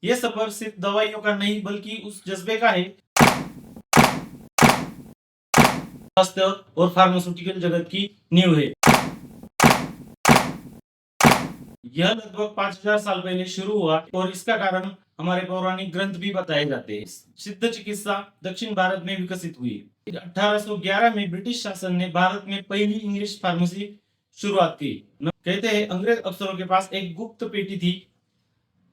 ये सफर सिर्फ दवाइयों का नहीं बल्कि उस जज्बे का है स्वास्थ्य और फार्मास्यूटिकल जगत की नींव है। यह लगभग 5000 साल पहले शुरू हुआ और इसका कारण हमारे पौराणिक ग्रंथ भी बताए जाते हैं। सिद्ध चिकित्सा दक्षिण भारत में विकसित हुई। 1811 में ब्रिटिश शासन ने भारत में पहली इंग्लिश फार्मेसी शुरुआत की। कहते हैं अंग्रेज अफसरों के पास एक गुप्त पेटी थी।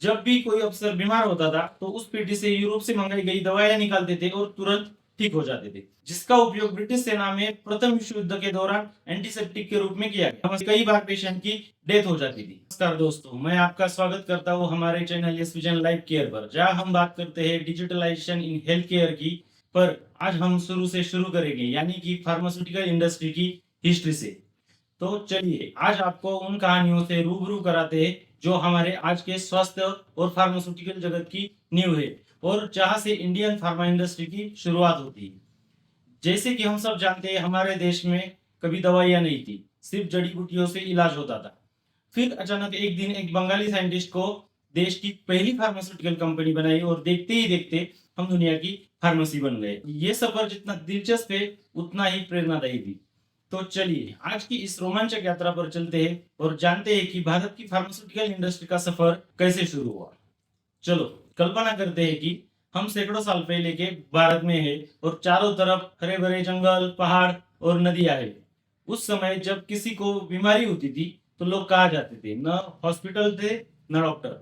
जब भी कोई अफसर बीमार होता था तो उस पेटी से यूरोप से मंगाई गई दवाइयां निकालते थे और तुरंत ठीक हो जाते थे, जिसका उपयोग ब्रिटिश सेना में प्रथम विश्व युद्ध के दौरान एंटीसेप्टिक के रूप में किया गया। कई बार पेशेंट की डेथ हो जाती थी। नमस्कार दोस्तों, मैं आपका स्वागत करता हूं हमारे channel yes vision life care पर, जहां हम बात करते हैं डिजिटलाइजेशन इन हेल्थ केयर की। पर आज हम शुरू से शुरू करेंगे, यानी कि फार्मास्यूटिकल इंडस्ट्री की हिस्ट्री से। तो चलिए आज आपको उन कहानियों से रूबरू कराते हैं जो हमारे आज के स्वास्थ्य और फार्मास्यूटिकल जगत की नींव है और जहां से इंडियन फार्मा इंडस्ट्री की शुरुआत होती है। जैसे कि हम सब जानते हैं, हमारे देश में कभी दवाइयां नहीं थी, सिर्फ जड़ी बूटियों से इलाज होता था। फिर अचानक एक दिन एक बंगाली साइंटिस्ट को देश की पहली फार्मास्यूटिकल कंपनी बनाई और देखते ही देखते हम दुनिया की फार्मेसी बन गए। ये सफर जितना दिलचस्प है उतना ही प्रेरणादायी भी। तो चलिए आज की इस रोमांचक यात्रा पर चलते हैं और जानते हैं कि भारत की फार्मास्यूटिकल इंडस्ट्री का सफर कैसे शुरू हुआ। चलो कल्पना करते हैं कि हम सैकड़ों साल पहले के भारत में है और चारों तरफ हरे भरे जंगल, पहाड़ और नदियां है। उस समय जब किसी को बीमारी होती थी तो लोग कहाँ जाते थे? न हॉस्पिटल थे न डॉक्टर।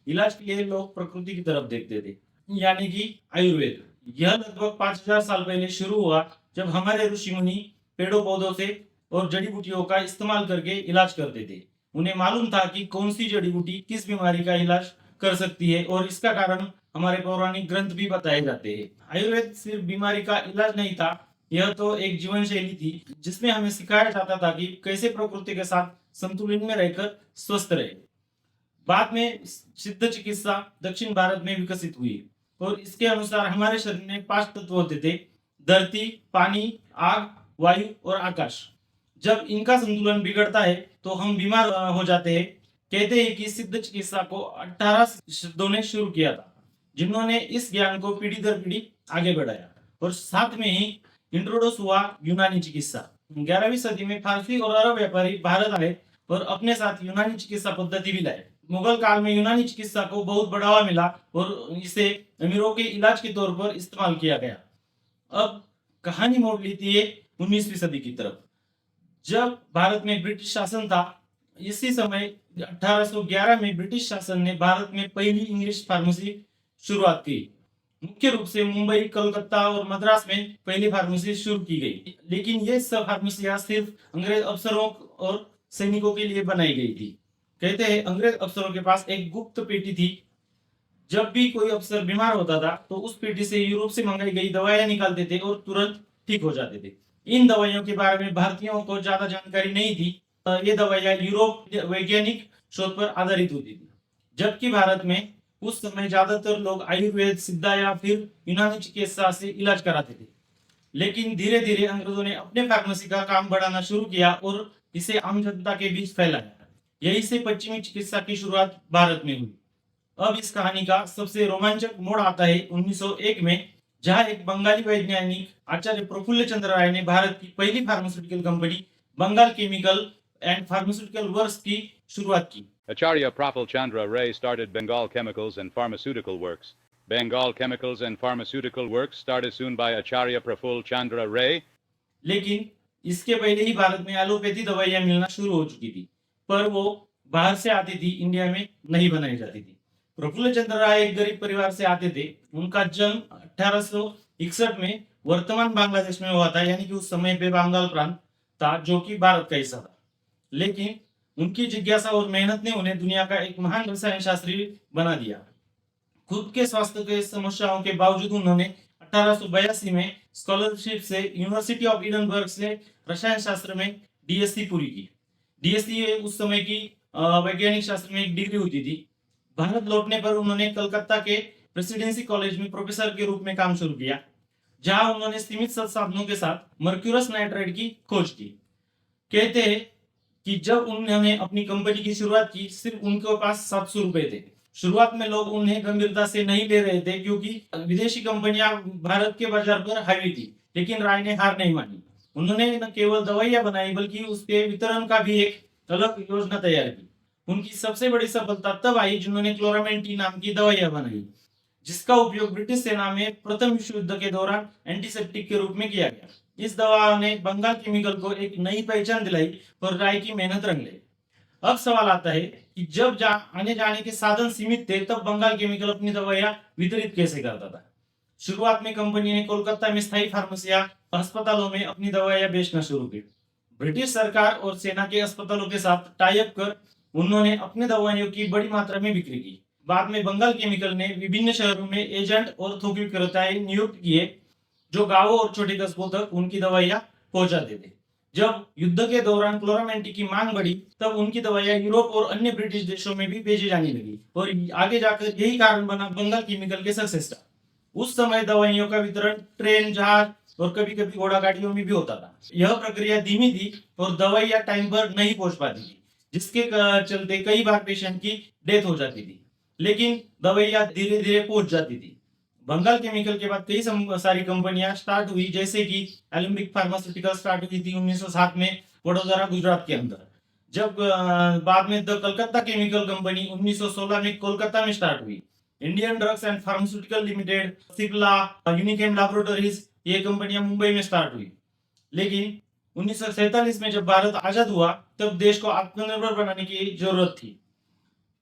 इलाज के लिए लोग प्रकृति की तरफ देखते थे, यानी कि आयुर्वेद। यह लगभग 5000 साल पहले शुरू हुआ जब हमारे ऋषि मुनि पेड़ों पौधों से और जड़ी बूटियों का इस्तेमाल करके इलाज करते थे। उन्हें मालूम था कि कौन सी जड़ी बूटी किस बीमारी का इलाज कर सकती है और इसका कारण हमारे पौराणिक ग्रंथ भी बताए जाते हैं। आयुर्वेद सिर्फ बीमारी का इलाज नहीं था, यह तो एक जीवन शैली थी जिसमें हमें सिखाया जाता था कि कैसे प्रकृति के साथ संतुलन में रहकर स्वस्थ रहे। बाद में सिद्ध चिकित्सा दक्षिण भारत में विकसित हुई और इसके अनुसार हमारे शरीर में 5 तत्व होते थे: धरती, पानी, आग, वायु और आकाश। जब इनका संतुलन बिगड़ता है तो हम बीमार हो जाते हैं। कहते हैं कि सिद्ध चिकित्सा को 18 सिद्धों ने शुरू किया था, जिन्होंने इस ज्ञान को पीढ़ी दर पीढ़ी आगे बढ़ाया। और साथ में ही इंट्रोड्यूस हुआ यूनानी चिकित्सा। 11वीं सदी में फारसी और अरब व्यापारी भारत आए और अपने साथ यूनानी चिकित्सा पद्धति भी लाए। मुगल काल में यूनानी चिकित्सा को बहुत बढ़ावा मिला और इसे अमीरों के इलाज के तौर पर इस्तेमाल किया गया। अब कहानी मोड़ लेती है 19वीं सदी की तरफ, जब भारत में ब्रिटिश शासन था। इसी समय 1811 में ब्रिटिश शासन ने भारत में पहली इंग्लिश फार्मेसी शुरुआत की। मुख्य रूप से मुंबई, कलकत्ता और मद्रास में पहली फार्मेसी शुरू की गई, लेकिन ये सब फार्मेसियां सिर्फ अंग्रेज अफसरों और सैनिकों के लिए बनाई गई थी। कहते हैं अंग्रेज अफसरों के पास एक गुप्त पेटी थी। जब भी कोई अफसर बीमार होता था तो उस पेटी से यूरोप से मंगाई गई दवाइयां निकालते थे और तुरंत ठीक हो जाते थे। इन दवाइयों के बारे में भारतीयों को ज्यादा जानकारी नहीं थी। ये दवाइयां यूरोप वैज्ञानिक शोध पर आधारित होती थी, जबकि भारत में उस समय ज्यादातर लोग आयुर्वेद, सिद्धा या फिर यूनानी चिकित्सा से इलाज कराते थे। लेकिन धीरे धीरे अंग्रेजों ने अपने फार्मेसी का काम बढ़ाना शुरू किया और इसे आम जनता के बीच फैलाया। यही से पश्चिमी चिकित्सा की शुरुआत भारत में हुई। अब इस कहानी का सबसे रोमांचक मोड़ आता है 1901 में, जहां एक बंगाली वैज्ञानिक आचार्य प्रफुल्ल चंद्र राय ने भारत की पहली pharmaceutical company Bengal chemical and pharmaceutical works की शुरुआत की। Acharya Praful Chandra Ray started Bengal Chemicals and Pharmaceutical Works. Bengal Chemicals and Pharmaceutical Works started soon by Acharya Praful Chandra Ray. लेकिन इसके पहले ही भारत में एलोपैथी दवाइयां मिलना शुरू हो चुकी थी, पर वो बाहर से आती थी, इंडिया में नहीं बनाई जाती थी। प्रफुल्ल चंद्र राय एक गरीब परिवार से आते थे। उनका जन्म 1861 में वर्तमान बांग्लादेश में हुआ था, यानी कि उस समय पे बंगाल प्रांत था जो कि भारत का हिस्सा था। लेकिन उनकी जिज्ञासा और मेहनत ने उन्हें दुनिया का एक महान रसायन शास्त्री बना दिया। खुद के स्वास्थ्य के समस्याओं के बावजूद उन्होंने 1882 में स्कॉलरशिप से यूनिवर्सिटी ऑफ एडिनबर्ग से रसायन शास्त्र में डीएससी पूरी की। डीएससी उस समय की वैज्ञानिक शास्त्र में एक डिग्री होती थी। भारत लौटने पर उन्होंने कलकत्ता के प्रेसिडेंसी कॉलेज में प्रोफेसर के रूप में काम शुरू किया, जहां उन्होंने सीमित संसाधनों के साथ मर्क्यूरस नाइट्राइड की खोज की। कहते हैं कि जब उन्होंने अपनी कंपनी की शुरुआत की, सिर्फ उनके पास 700 रुपए थे। शुरुआत में लोग उन्हें गंभीरता से नहीं ले रहे थे क्योंकि विदेशी कंपनियां भारत के बाजार पर हावी थी, लेकिन राय ने हार नहीं मानी। उन्होंने न केवल दवाइयां बनाई बल्कि उसके वितरण का भी एक अलग योजना तैयार की। उनकी सबसे बड़ी सफलता तब आई जिन्होंने क्लोरामेंटी नाम की दवाइयां बनाई, जिसका उपयोग ब्रिटिश सेना में प्रथम विश्व युद्ध के दौरान एंटीसेप्टिक के रूप में किया गया। इस दवा ने बंगाल केमिकल को एक नई पहचान दिलाई और राय की मेहनत रंग लाई। अब सवाल आता है कि जब आने जाने के साधन सीमित थे, तब बंगाल केमिकल अपनी दवाइयां वितरित कैसे करता था। शुरुआत में कंपनी ने कोलकाता में स्थायी फार्मेसी या अस्पतालों में अपनी दवाइयां बेचना शुरू की। ब्रिटिश सरकार और सेना के अस्पतालों के साथ टाई अप कर उन्होंने अपनी दवाइयों की बड़ी मात्रा में बिक्री की। बाद में बंगाल केमिकल ने विभिन्न शहरों में एजेंट और थोक विक्रेता नियुक्त किए, जो गांवों और छोटे कस्बों तक उनकी दवाइयां पहुंचाते थे। जब युद्ध के दौरान क्लोरामेंटी की मांग बढ़ी, तब उनकी दवाइयां यूरोप और अन्य ब्रिटिश देशों में भी भेजी जाने लगी और आगे जाकर यही कारण बना बंगाल केमिकल के सक्सेस का। उस समय दवाइयों का वितरण ट्रेन, जहाज और कभी कभी घोड़ा गाड़ियों में भी होता था। यह प्रक्रिया धीमी थी और दवाइयां टाइम पर नहीं पहुंच पाती थी, जिसके चलते कई बार पेशेंट की डेथ हो जाती थी, लेकिन दवाइयां धीरे धीरे पहुंच जाती थी। बंगाल केमिकल के बाद कई सारी कंपनियां स्टार्ट हुई, जैसे कि एलम्बिक फार्मास्यूटिकल स्टार्ट हुई थी 1907 में वडोदरा, गुजरात के अंदर। जब बाद में द कलकत्ता केमिकल कंपनी 1916 में कोलकाता में स्टार्ट हुई। Indian drugs and pharmaceutical limited, Cipla, Unichem laboratories, ये कंपनियां मुंबई में स्टार्ट हुई। लेकिन 1947 में जब भारत आजाद हुआ, तब देश को आत्मनिर्भर बनाने की जरूरत थी।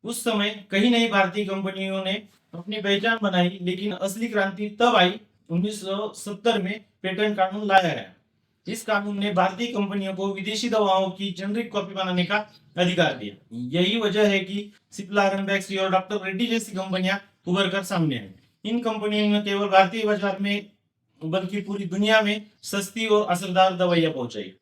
उस समय कई नई भारतीय कंपनियों ने अपनी पहचान बनाई, लेकिन असली क्रांति तब आई 1970 में पेटेंट कानून लाया गया। इस कानून ने भारतीय कंपनियों को विदेशी दवाओं की जेनरिक कॉपी बनाने का अधिकार दिया। यही वजह है कि सिप्ला, रनबैक्सी और डॉक्टर रेड्डी जैसी कंपनियां उभर कर सामने आई। इन कंपनियों ने केवल भारतीय बाजार में बल्कि पूरी दुनिया में सस्ती और असरदार दवाइयां पहुंचाई।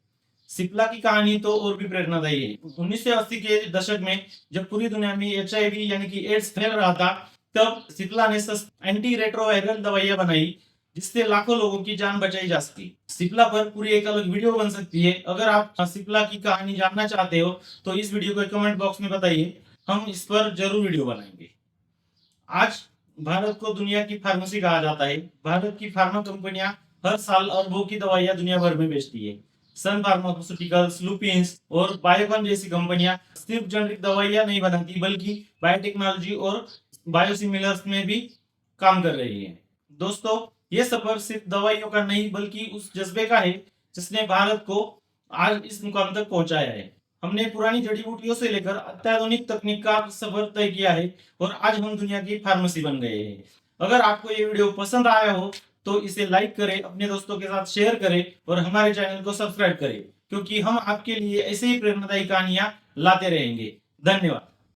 सिप्ला की कहानी तो और भी प्रेरणादायी है। 1980 के दशक में जब पूरी दुनिया में HIV यानी कि एड्स फैल रहा था, तब सिप्ला ने एंटी रेट्रोवायरल दवाइयां बनाई, जिससे लाखों लोगों की जान बचाई जा सकी। सिप्ला पर पूरी एक अलग वीडियो बन सकती है। अगर आप सिप्ला की कहानी जानना चाहते हो तो इस वीडियो को कमेंट बॉक्स में बताइए, हम इस पर जरूर वीडियो बनाएंगे। आज भारत को दुनिया की फार्मेसी कहा जाता है। भारत की फार्मा कंपनियां हर साल अरबों की दवाइयां दुनिया भर में बेचती है। सन फार्मास्यूटिकल्स, लुपिन्स और बायोकॉन जैसी कंपनियां सिर्फ जेनरिक दवाइयां नहीं बनाती, बल्कि बायोटेक्नोलॉजी और बायोसिमिलर्स में भी काम कर रही है। दोस्तों, ये सफर सिर्फ दवाइयों का नहीं बल्कि उस जज्बे का है जिसने भारत को आज इस मुकाम तक पहुंचाया है। हमने पुरानी जड़ी बूटियों से लेकर अत्याधुनिक तकनीक का सफर तय किया है और आज हम दुनिया की फार्मेसी बन गए हैं। अगर आपको ये वीडियो पसंद आया हो तो इसे लाइक करें, अपने दोस्तों के साथ शेयर करें और हमारे चैनल को सब्सक्राइब करें, क्योंकि हम आपके लिए ऐसे ही प्रेरणादायी कहानियां लाते रहेंगे। धन्यवाद।